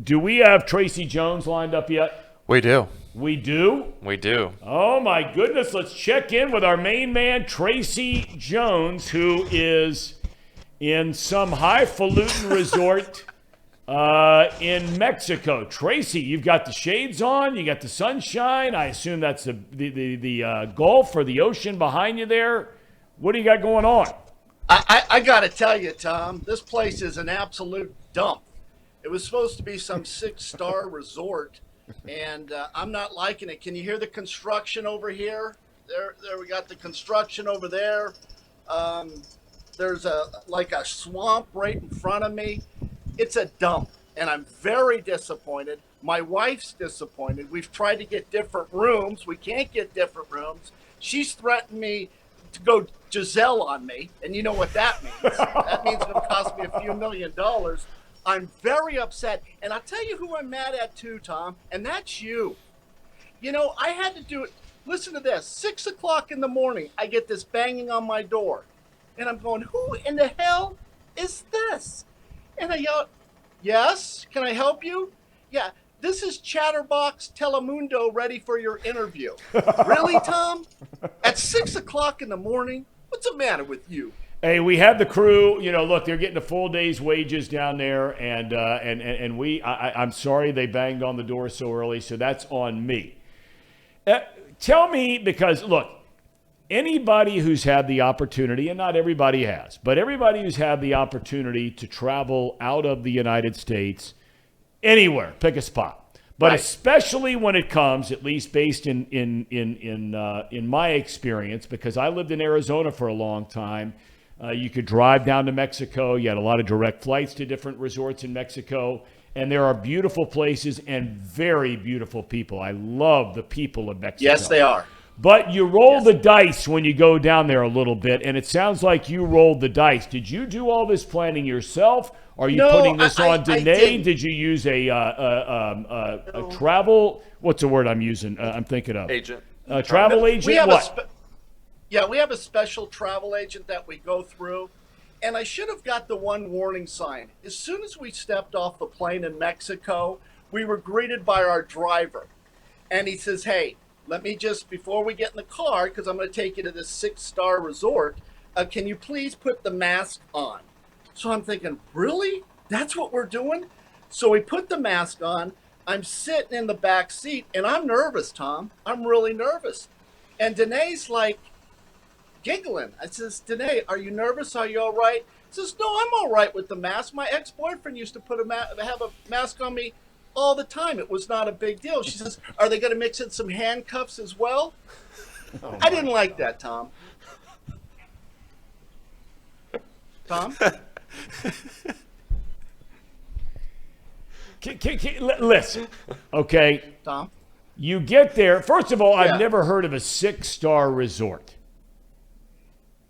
Do we have Tracy Jones lined up yet? We do. We do? We do. Oh, my goodness. Let's check in with our main man, Tracy Jones, who is in some highfalutin resort in Mexico. Tracy, you've got the shades on. You got the sunshine. I assume that's the Gulf or the ocean behind you there. What do you got going on? I got to tell you, Thom, this place is an absolute dump. It was supposed to be some 6-star resort, and I'm not liking it. Can you hear the construction over here? There we got the construction over there. There's a swamp right in front of me. It's a dump, and I'm very disappointed. My wife's disappointed. We've tried to get different rooms. We can't get different rooms. She's threatened me to go Giselle on me, and you know what that means. That means it's going to cost me a few $1 million. I'm very upset, and I'll tell you who I'm mad at too, Thom, and that's you. You know, I had to do it. Listen to this. 6 o'clock in the morning, I get this banging on my door, and I'm going, who in the hell is this? And I yell, yes, can I help you? Yeah, this is Chatterbox Telemundo ready for your interview. Really, Thom? At 6 o'clock in the morning? What's the matter with you? Hey, we have the crew. You know, look, they're getting a full day's wages down there, and I'm sorry they banged on the door so early, so that's on me. Tell me, because look, anybody who's had the opportunity, and not everybody has, but everybody who's had the opportunity to travel out of the United States, anywhere, pick a spot. But right. Especially when it comes, at least based in my experience, because I lived in Arizona for a long time. You could drive down to Mexico. You had a lot of direct flights to different resorts in Mexico. And there are beautiful places and very beautiful people. I love the people of Mexico. Yes, they are. But you roll the dice when you go down there a little bit, and it sounds like you rolled the dice. Did you do all this planning yourself? Are you putting this on Danae? Did you use a travel? What's the word I'm using? I'm thinking of agent. Travel agent. We have a special travel agent that we go through, and I should have got the one warning sign. As soon as we stepped off the plane in Mexico, we were greeted by our driver, and he says, "Hey, let me just, before we get in the car, because I'm going to take you to this 6-star resort, can you please put the mask on?" So I'm thinking, really? That's what we're doing? So we put the mask on. I'm sitting in the back seat, and I'm nervous, Thom. I'm really nervous. And Danae's like giggling. I says, "Danae, are you nervous? Are you all right?" She says, "No, I'm all right with the mask. My ex-boyfriend used to have a mask on me all the time. It was not a big deal." She says, "Are they going to mix in some handcuffs as well?" I didn't like that, Thom. Thom? Listen, okay? Thom? You get there. First of all, I've never heard of a 6-star resort.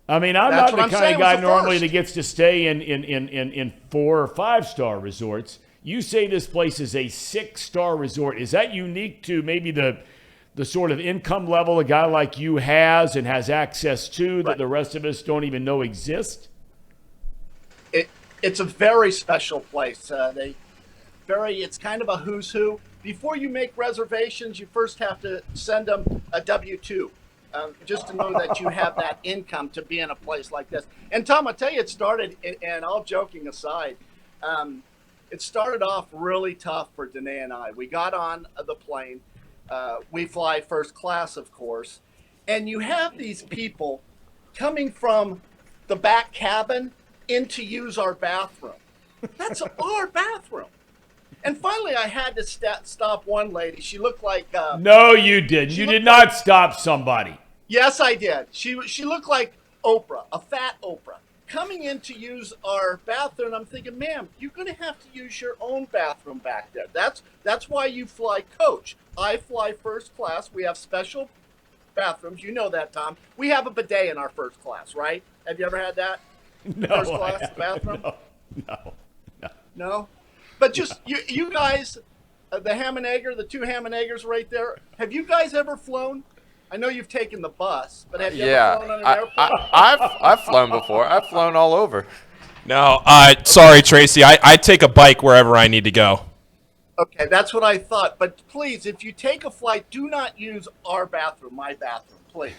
I mean, I'm not the kind of guy normally that gets to stay in 4 or 5-star resorts. You say this place is a 6-star resort. Is that unique to maybe the sort of income level a guy like you has and has access to that the rest of us don't even know exist? It's a very special place. It's kind of a who's who. Before you make reservations, you first have to send them a W-2. Just to know that you have that income to be in a place like this. And Thom, I'll tell you, it started, and all joking aside, it started off really tough for Danae and I. We got on the plane. We fly first class, of course. And you have these people coming from the back cabin in to use our bathroom. That's our bathroom. And finally, I had to stop one lady. She looked like... no, you didn't. You did not stop somebody. Yes, I did. She looked like Oprah, a fat Oprah, coming in to use our bathroom. I'm thinking, ma'am, you're going to have to use your own bathroom back there. That's why you fly coach. I fly first class. We have special bathrooms. You know that, Thom. We have a bidet in our first class, right? Have you ever had that? No, first class bathroom? No? But just, you guys, the ham and egger, the 2 ham and eggers right there, have you guys ever flown? I know you've taken the bus, but have you ever flown on an airplane? I've flown before. I've flown all over. No, sorry, Tracy. I take a bike wherever I need to go. Okay, that's what I thought. But please, if you take a flight, do not use our bathroom, my bathroom, please.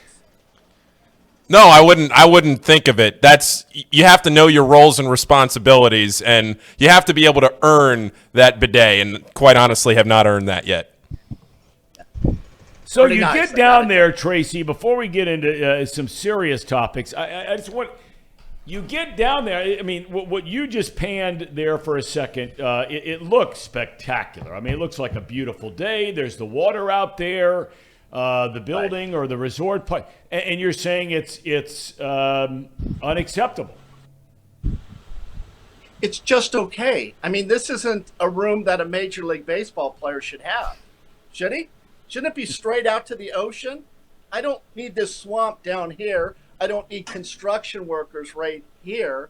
No, I wouldn't. I wouldn't think of it. That's you have to know your roles and responsibilities, and you have to be able to earn that bidet. And quite honestly, have not earned that yet. So Pretty you nice, get I down gotta there, Tracy. Before we get into some serious topics, I just want you get down there. I mean, what you just panned there for a second, it looks spectacular. I mean, it looks like a beautiful day. There's the water out there. The building or the resort, and you're saying it's unacceptable. It's just okay. I mean, this isn't a room that a Major League Baseball player should have. Should he? Shouldn't it be straight out to the ocean? I don't need this swamp down here. I don't need construction workers right here.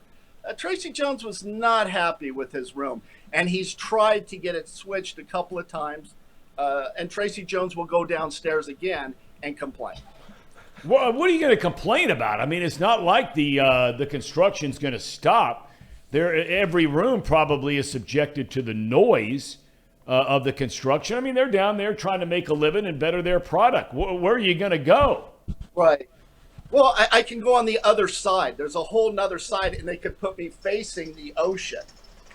Tracy Jones was not happy with his room, and he's tried to get it switched a couple of times. And Tracy Jones will go downstairs again and complain. Well, what are you going to complain about? I mean, it's not like the construction's going to stop. Every room probably is subjected to the noise of the construction. I mean, they're down there trying to make a living and better their product. Where are you going to go? Right. Well, I can go on the other side. There's a whole nother side, and they could put me facing the ocean.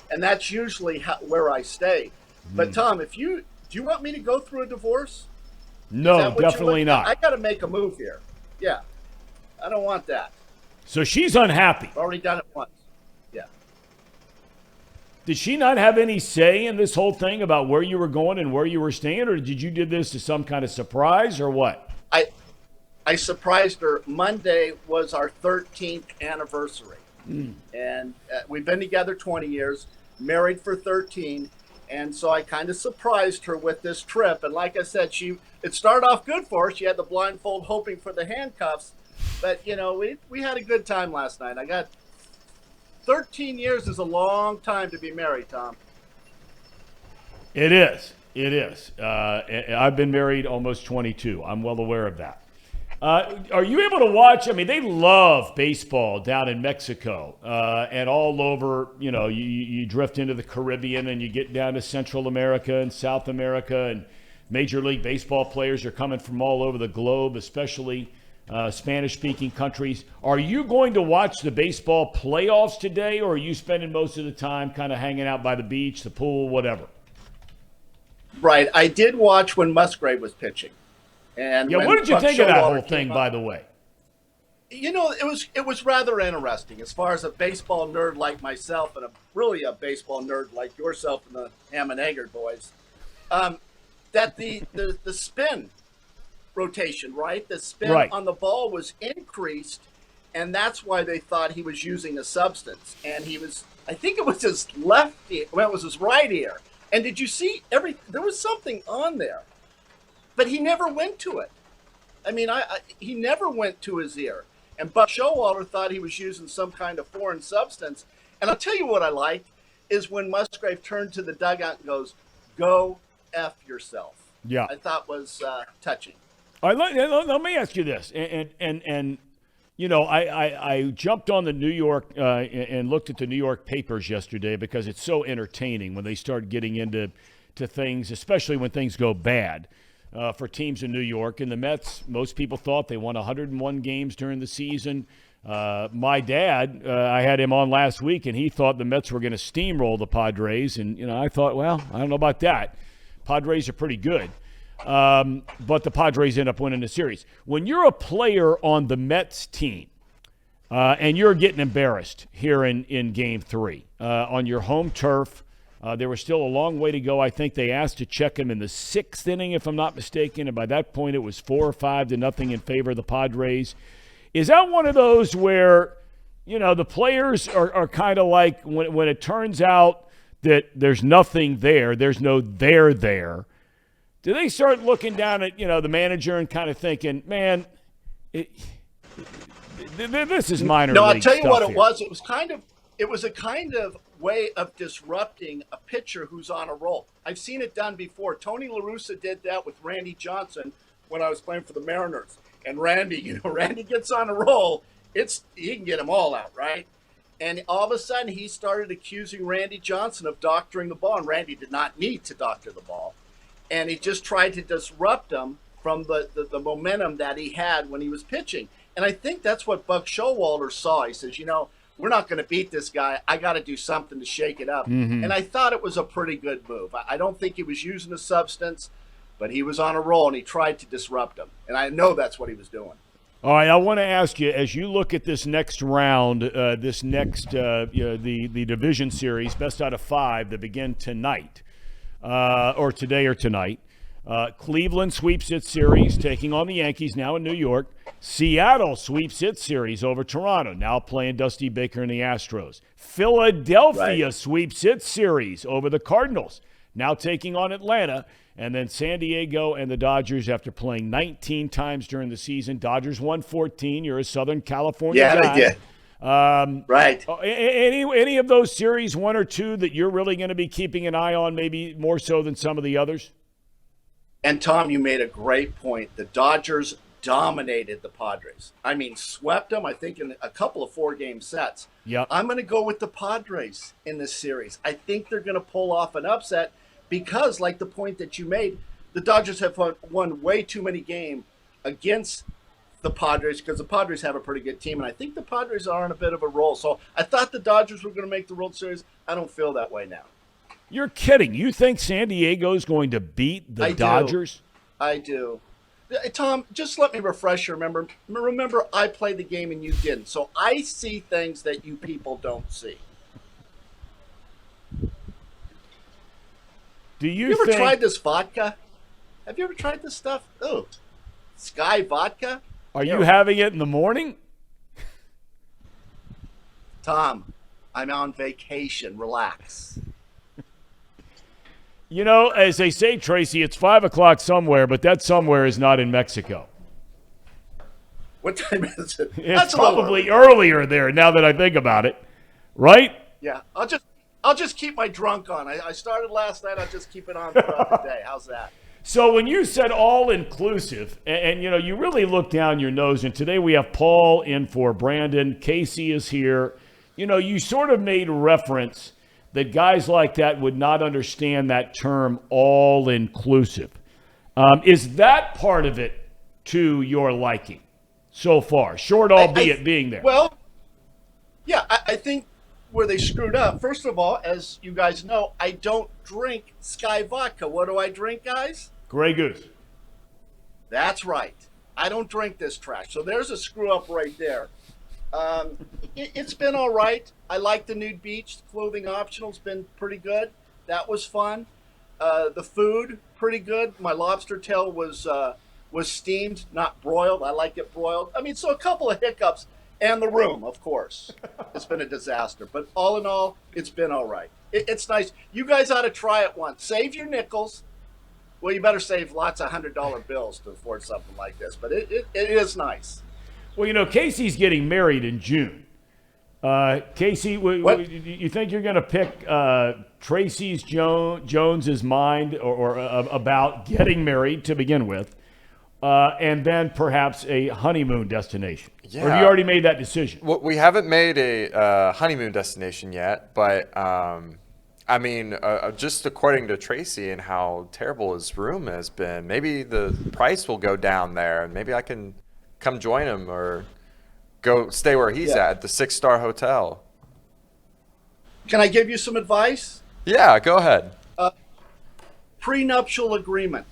And that's usually where I stay. But, Thom, do you want me to go through a divorce? No, definitely not. I got to make a move here. Yeah. I don't want that. So she's unhappy. I've already done it once. Yeah. Did she not have any say in this whole thing about where you were going and where you were staying, or did you do this as some kind of surprise, or what? I surprised her. Monday was our 13th anniversary. And we've been together 20 years, married for 13. And so I kind of surprised her with this trip. And like I said, it started off good for her. She had the blindfold hoping for the handcuffs. But, we had a good time last night. 13 years is a long time to be married, Thom. It is. It is. I've been married almost 22. I'm well aware of that. Are you able to watch? I mean, they love baseball down in Mexico and all over. You drift into the Caribbean and you get down to Central America and South America, and Major League Baseball players are coming from all over the globe, especially Spanish-speaking countries. Are you going to watch the baseball playoffs today, or are you spending most of the time kind of hanging out by the beach, the pool, whatever? Right. I did watch when Musgrave was pitching. And what did you think of that whole thing, by the way? It was rather interesting as far as a baseball nerd like myself and really a baseball nerd like yourself and the Ham and Egger boys. That the spin rotation, right? The spin on the ball was increased, and that's why they thought he was using a substance. And I think it was his left ear, well, it was his right ear. And did you see there was something on there? But he never went to it. I mean, he never went to his ear. And Buck Showalter thought he was using some kind of foreign substance. And I'll tell you what I liked is when Musgrave turned to the dugout and goes, "Go F yourself." Yeah. I thought was touching. All right, let me ask you this. And I jumped on the New York and looked at the New York papers yesterday because it's so entertaining when they start getting into things, especially when things go bad. For teams in New York. And the Mets, most people thought they won 101 games during the season. My dad, I had him on last week, and he thought the Mets were going to steamroll the Padres. And, I thought, well, I don't know about that. Padres are pretty good. But the Padres end up winning the series. When you're a player on the Mets team and you're getting embarrassed here in Game 3 on your home turf, there was still a long way to go. I think they asked to check him in the 6th inning, if I'm not mistaken, and by that point it was 4 or 5-0 in favor of the Padres. Is that one of those where, the players are kind of like when it turns out that there's nothing there, there's no there, do they start looking down at, the manager and kind of thinking, man, this is minor league No, I'll tell you what it here. was. It was a kind of way of disrupting a pitcher who's on a roll. I've seen it done before. Tony La Russa did that with Randy Johnson when I was playing for the Mariners. And Randy, Randy gets on a roll. He can get them all out, right? And all of a sudden, he started accusing Randy Johnson of doctoring the ball, and Randy did not need to doctor the ball. And he just tried to disrupt him from the momentum that he had when he was pitching. And I think that's what Buck Showalter saw. He says, we're not going to beat this guy. I got to do something to shake it up. Mm-hmm. And I thought it was a pretty good move. I don't think he was using a substance, but he was on a roll, and he tried to disrupt him. And I know that's what he was doing. All right, I want to ask you, as you look at this next round, the division series, best out of 5 that begin tonight, or today or tonight. Cleveland sweeps its series, taking on the Yankees now in New York. Seattle sweeps its series over Toronto, now playing Dusty Baker and the Astros. Philadelphia sweeps its series over the Cardinals, now taking on Atlanta. And then San Diego and the Dodgers, after playing 19 times during the season. Dodgers won 14. You're a Southern California guy. Yeah, they did. Right. Any of those series, one or two, that you're really going to be keeping an eye on, maybe more so than some of the others? And, Tom, you made a great point. The Dodgers dominated the Padres. I mean, swept them, I think, in a couple of 4-game sets. Yep. I'm going to go with the Padres in this series. I think they're going to pull off an upset. Because, like the point that you made, the Dodgers have won way too many games against the Padres because the Padres have a pretty good team, and I think the Padres are on a bit of a roll. So I thought the Dodgers were going to make the World Series. I don't feel that way now. You're kidding. You think San Diego is going to beat the Dodgers? I do. Tom, just let me refresh you. Remember, I played the game and you didn't. So I see things that you people don't see. Do you ever tried this vodka? Have you ever tried this stuff? Oh, Sky Vodka? Are you having it in the morning? Tom, I'm on vacation. Relax. As they say, Tracy, it's 5 o'clock somewhere, but that somewhere is not in Mexico. What time is it? It's probably earlier there now that I think about it. Right? Yeah, I'll just keep my drunk on. I started last night. I'll just keep it on throughout the day. How's that? So when you said all-inclusive, and you really look down your nose, and today we have Paul in for Brandon. Casey is here. You sort of made reference that guys like that would not understand that term all-inclusive. Is that part of it to your liking so far, short albeit being there? Well, yeah, I think where they screwed up, first of all, as you guys know, I don't drink Sky Vodka. What do I drink, guys? Grey Goose. That's right. I don't drink this trash. So there's a screw up right there. It's been all right. I like the nude beach. The clothing optional's been pretty good. That was fun. The food, pretty good. My lobster tail was steamed, not broiled. I like it broiled. So a couple of hiccups. And the room, of course. It's been a disaster. But all in all, it's been all right. It's nice. You guys ought to try it once. Save your nickels. Well, you better save lots of $100 bills to afford something like this. But it is nice. Well, Casey's getting married in June. Casey, you think you're going to pick Tracy's Jones's mind or about getting married to begin with? And then perhaps a honeymoon destination. Yeah. Or have you already made that decision? Well, we haven't made a honeymoon destination yet, but just according to Tracy and how terrible his room has been, maybe the price will go down there, and maybe I can come join him or go stay where he's at the 6-star hotel. Can I give you some advice? Yeah, go ahead. Prenuptial agreement.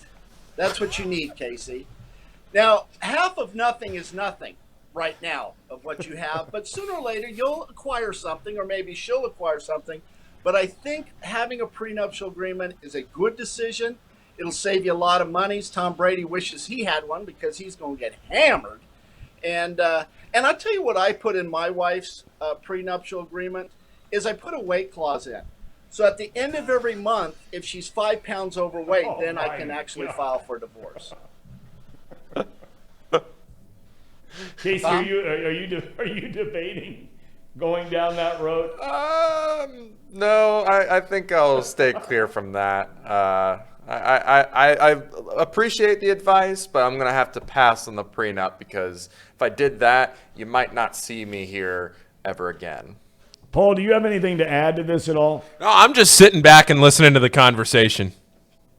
That's what you need, Casey. Now, half of nothing is nothing right now of what you have, but sooner or later you'll acquire something, or maybe she'll acquire something. But I think having a prenuptial agreement is a good decision. It'll save you a lot of money. Tom Brady wishes he had one because he's going to get hammered. And I'll tell you what I put in my wife's prenuptial agreement is I put a weight clause in. So at the end of every month, if she's 5 pounds overweight, then I can actually file for divorce. Casey, are you debating going down that road? No, I think I'll stay clear from that. I appreciate the advice, but I'm gonna have to pass on the prenup because if I did that, you might not see me here ever again. Paul, do you have anything to add to this at all? No, I'm just sitting back and listening to the conversation.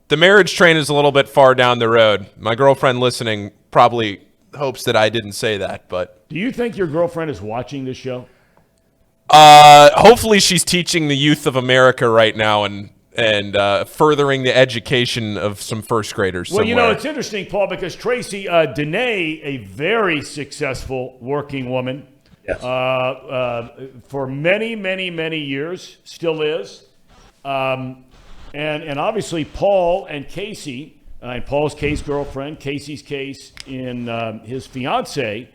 The marriage train is a little bit far down the road. My girlfriend listening probably hopes that I didn't say that, but Do you think your girlfriend is watching this show? hopefully she's teaching the youth of America right now and furthering the education of some first graders Well, somewhere. it's interesting, Paul, because Tracy, Danae, a very successful working woman, Yes. for many, many, many years, still is. And obviously Paul and Casey, in Paul's case, girlfriend, Casey's case, in his fiance,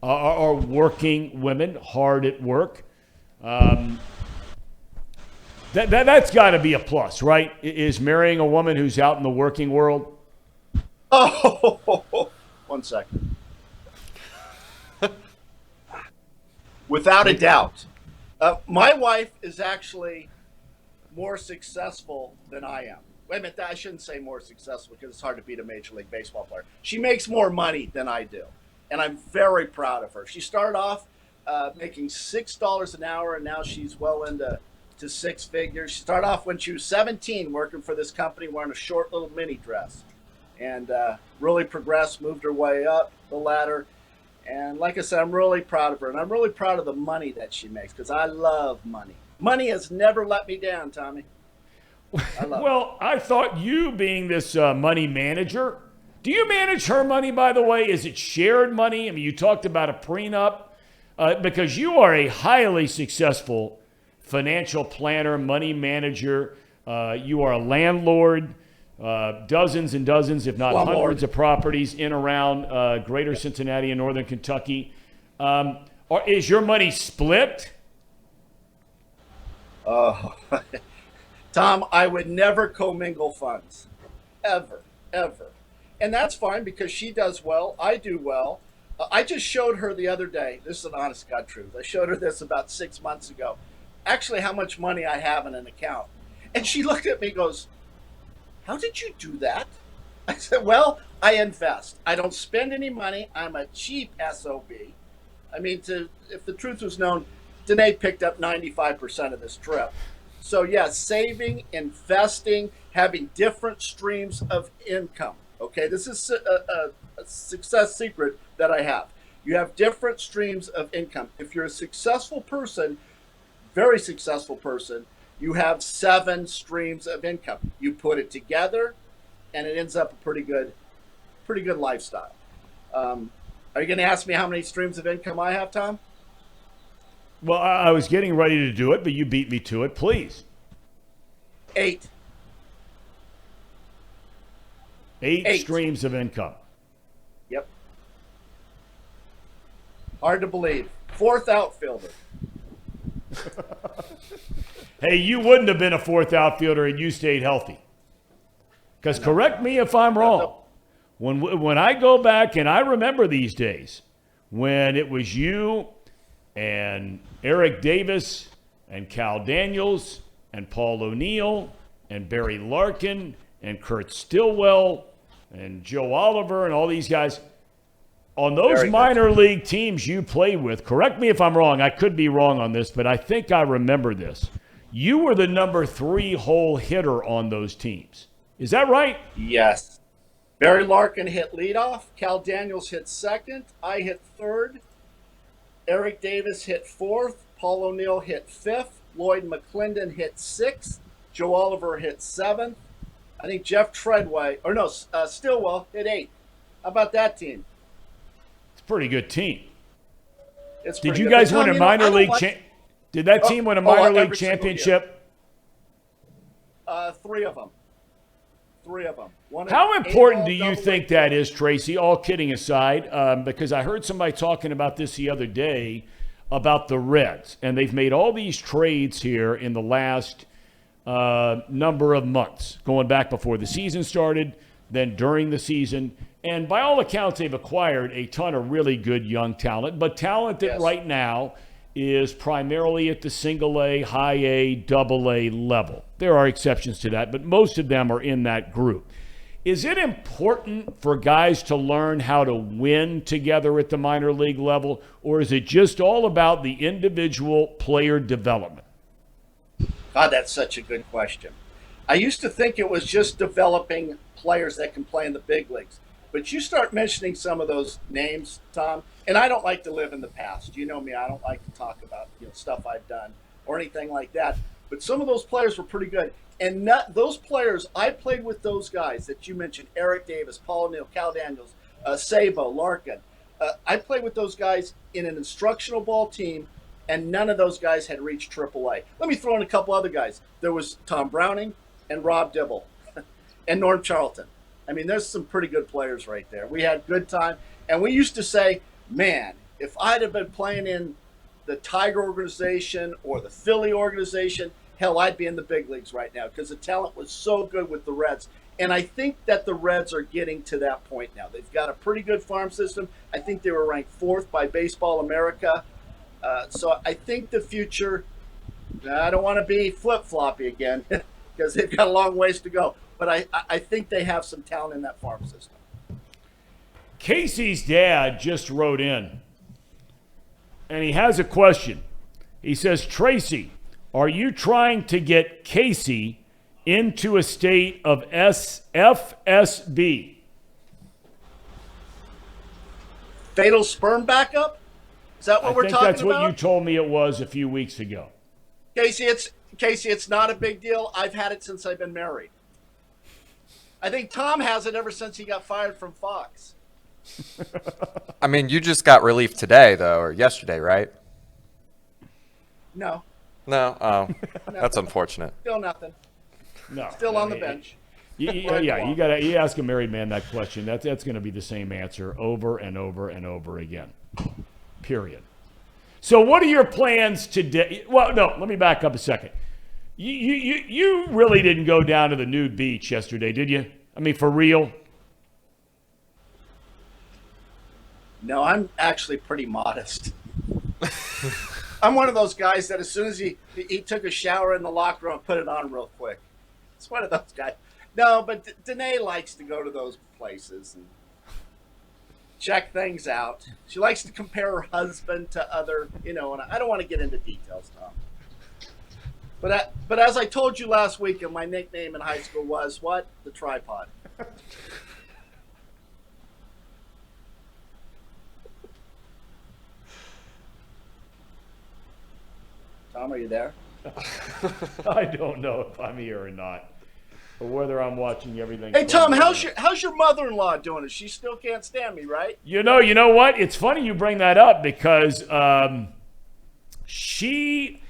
are working women, hard at work. That's got to be a plus, right? Is marrying a woman who's out in the working world? Oh, 1 second. Without a doubt. My wife is actually more successful than I am. Wait a minute, I shouldn't say more successful because it's hard to beat a Major League Baseball player. She makes more money than I do, and I'm very proud of her. She started off making $6 an hour, and now she's well into six figures. She started off when she was 17 working for this company wearing a short little mini dress, and really progressed, moved her way up the ladder. And like I said, I'm really proud of her, and I'm really proud of the money that she makes because I love money. Money has never let me down, Tommy. I love Well, I thought you being this money manager, do you manage her money, by the way? Is it shared money? I mean, you talked about a prenup because you are a highly successful financial planner, money manager. You are a landlord, dozens and dozens, if not hundreds of properties in around greater Cincinnati and northern Kentucky. Is your money split? Tom, I would never commingle funds. Ever, ever. And that's fine because she does well. I do well. I just showed her the other day. This is an honest God truth. I showed her this about 6 months ago. Actually, how much money I have in an account. And she looked at me and goes, "How did you do that?" I said, "Well, I invest. I don't spend any money. I'm a cheap SOB. I mean, if the truth was known, Danae picked up 95% of this trip. So, yeah, saving, investing, having different streams of income. Okay, this is a success secret that I have. You have different streams of income. If you're a successful person, very successful person, you have 7 streams of income. You put it together, and it ends up a pretty good lifestyle. Are you going to ask me how many streams of income I have, Tom? Well, I was getting ready to do it, but you beat me to it. Please. 8. 8 streams of income. Yep. Hard to believe. 4th outfielder. Hey, you wouldn't have been a 4th outfielder and you stayed healthy. Because correct me if I'm wrong. When I go back and I remember these days when it was you and Eric Davis and Cal Daniels and Paul O'Neill and Barry Larkin and Kurt Stillwell and Joe Oliver and all these guys, on those minor league teams you played with, correct me if I'm wrong, I could be wrong on this, but I think I remember this. You were the number 3 hole hitter on those teams. Is that right? Yes. Barry Larkin hit leadoff. Cal Daniels hit 2nd. I hit 3rd. Eric Davis hit 4th. Paul O'Neill hit 5th. Lloyd McClendon hit 6th. Joe Oliver hit 7th. I think Jeff Treadway, Stillwell hit 8th. How about that team? It's a pretty good team. It's Did pretty you good. guys But, win Tom, a minor league Did that team win a minor league every single year. championship? 3 of them. 3 of them. How important do you think that is, Tracy, all kidding aside? Because I heard somebody talking about this the other day about the Reds, and they've made all these trades here in the last number of months, going back before the season started, then during the season. And by all accounts, they've acquired a ton of really good young talent, but talent that right now is primarily at the single A, high A, double A level. There are exceptions to that, but most of them are in that group. is it important for guys to learn how to win together at the minor league level, or is it just all about the individual player development? God, that's such a good question. I used to think it was just developing players that can play in the big leagues. But you start mentioning some of those names, Thom, and I don't like to live in the past. You know me, I don't like to talk about stuff I've done or anything like that. But some of those players were pretty good. And those players, I played with those guys that you mentioned, Eric Davis, Paul O'Neill, Cal Daniels, Sabo, Larkin. I played with those guys in an instructional ball team, and none of those guys had reached AAA. Let me throw in a couple other guys. There was Tom Browning and Rob Dibble and Norm Charlton. I mean, there's some pretty good players right there. We had good time. And we used to say, man, if I'd have been playing in the Tiger organization or the Philly organization, hell, I'd be in the big leagues right now because the talent was so good with the Reds. And I think that the Reds are getting to that point now. They've got a pretty good farm system. I think they were ranked 4th by Baseball America. So I think the future, I don't want to be flip-floppy again because they've got a long ways to go. But I think they have some talent in that farm system. Casey's dad just wrote in, and he has a question. He says, Tracy, are you trying to get Casey into a state of FSB? Fatal sperm backup? Is that what we're talking about? I think that's what you told me it was a few weeks ago. Casey, it's not a big deal. I've had it since I've been married. I think Thom has it ever since he got fired from Fox. I mean, you just got relief today, though, or yesterday, right? No. No? Oh, that's unfortunate. Still nothing. No. Still on the bench. You ask a married man that question. That's going to be the same answer over and over and over again. Period. So what are your plans today? Well, no, let me back up a second. You really didn't go down to the nude beach yesterday, did you? I mean, for real? No, I'm actually pretty modest. I'm one of those guys that as soon as he took a shower in the locker room, put it on real quick. It's one of those guys. No, but Danae likes to go to those places and check things out. She likes to compare her husband to other, and I don't want to get into details, Thom. But as I told you last week, and my nickname in high school was what? The tripod. Thom, are you there? I don't know if I'm here or not, or whether I'm watching everything. Hey, Thom, how's your mother-in-law doing? She still can't stand me, right? You know what? It's funny you bring that up because she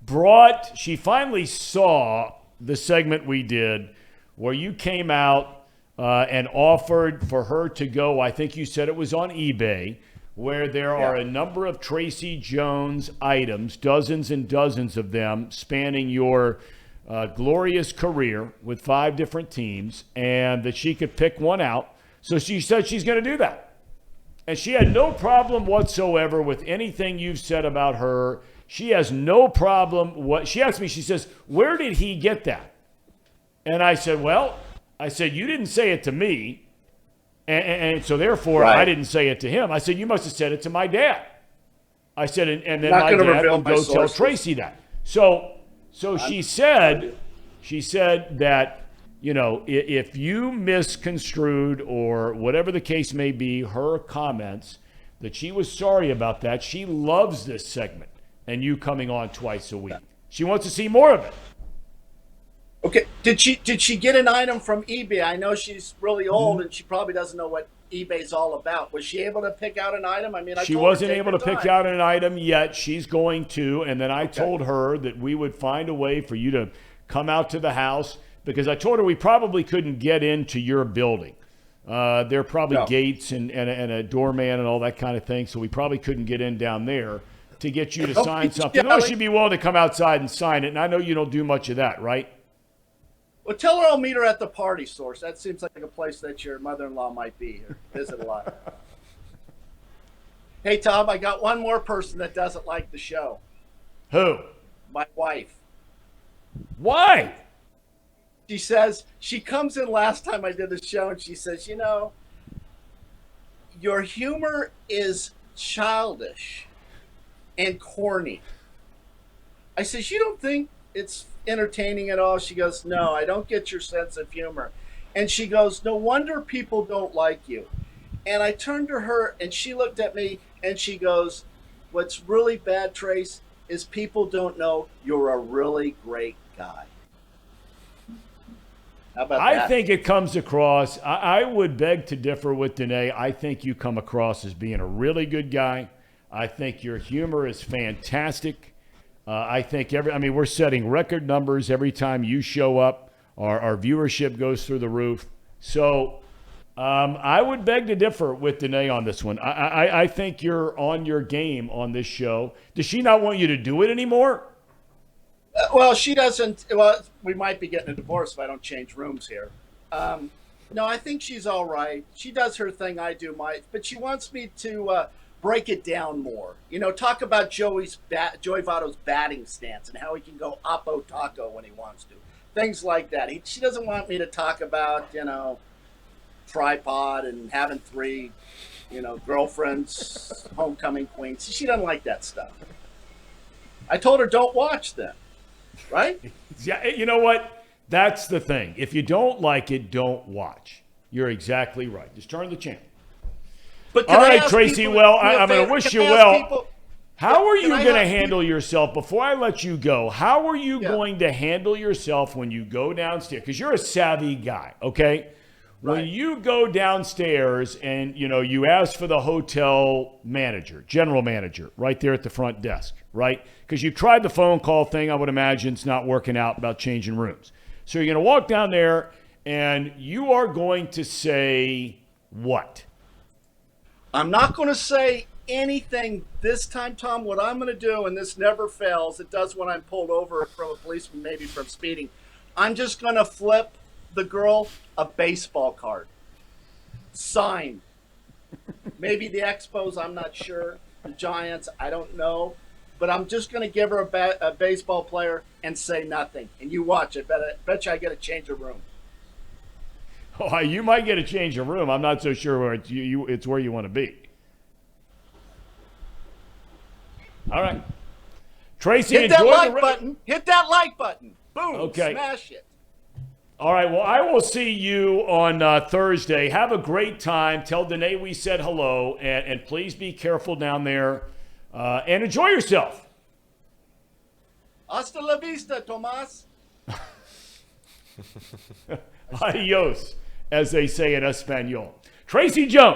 finally saw the segment we did where you came out and offered for her to go. I think you said it was on eBay, where there are a number of Tracy Jones items, dozens and dozens of them, spanning your glorious career with 5 different teams, and that she could pick one out. So she said she's going to do that. And she had no problem whatsoever with anything you've said about her. She has no problem. She asked me, she says, where did he get that? And I said, you didn't say it to me. And so therefore, right. I didn't say it to him. I said, you must have said it to my dad. I said, and then my dad would go tell Tracy that. So she said that, if you misconstrued or whatever the case may be, her comments, that she was sorry about that. She loves this segment and you coming on twice a week. She wants to see more of it. Okay. Did she get an item from eBay? I know she's really old and she probably doesn't know what eBay's all about. Was she able to pick out an item? I mean, she wasn't able to pick out an item yet. She's going to, and then I told her that we would find a way for you to come out to the house, because I told her we probably couldn't get into your building. There are probably gates and a doorman and all that kind of thing, so we probably couldn't get in down there to get you to sign something. No, she'd be willing to come outside and sign it, and I know you don't do much of that, right? Well, tell her I'll meet her at the party source. That seems like a place that your mother-in-law might be or visit a lot. Hey, Thom, I got one more person that doesn't like the show. Who? My wife. Why? She says, she comes in last time I did the show and she says, your humor is childish and corny. I says, you don't think it's entertaining at all? She goes, no, I don't get your sense of humor. And she goes, no wonder people don't like you. And I turned to her and she looked at me and she goes, what's really bad, Trace, is people don't know you're a really great guy. How about that? I think it comes across, I would beg to differ with Danae. I think you come across as being a really good guy. I think your humor is fantastic. I think we're setting record numbers every time you show up. Our viewership goes through the roof. So I would beg to differ with Danae on this one. I think you're on your game on this show. Does she not want you to do it anymore? Well, she doesn't. Well, we might be getting a divorce if I don't change rooms here. No, I think she's all right. She does her thing, I do mine. But she wants me to break it down more. Talk about Joey Votto's batting stance and how he can go oppo taco when he wants to. Things like that. She doesn't want me to talk about, tripod and having 3, girlfriends, homecoming queens. She doesn't like that stuff. I told her don't watch them. Right? Yeah, you know what? That's the thing. If you don't like it, don't watch. You're exactly right. Just turn the channel. But all right, Tracy. Well, I'm going to wish you well. How are you going to handle yourself, before I let you go, how are you going to handle yourself when you go downstairs? Because you're a savvy guy, okay? Right. When you go downstairs and, you ask for the hotel manager, general manager, right there at the front desk, right? Because you tried the phone call thing, I would imagine it's not working out about changing rooms. So you're going to walk down there and you are going to say what? I'm not going to say anything this time, Tom. What I'm going to do, and this never fails, it does when I'm pulled over from a policeman, maybe from speeding, I'm just going to flip the girl a baseball card. Signed. Maybe the Expos, I'm not sure. The Giants, I don't know. But I'm just going to give her a baseball player and say nothing. And you watch it. Bet you I get a change of room. Oh, you might get a change of room. I'm not so sure where it's where you want to be. All right. Tracy, hit that like button. Hit that like button. Boom. Okay. Smash it. All right. Well, I will see you on Thursday. Have a great time. Tell Danae we said hello. And please be careful down there. And enjoy yourself. Hasta la vista, Tomas. Adios, as they say in Espanol. Tracy Jones.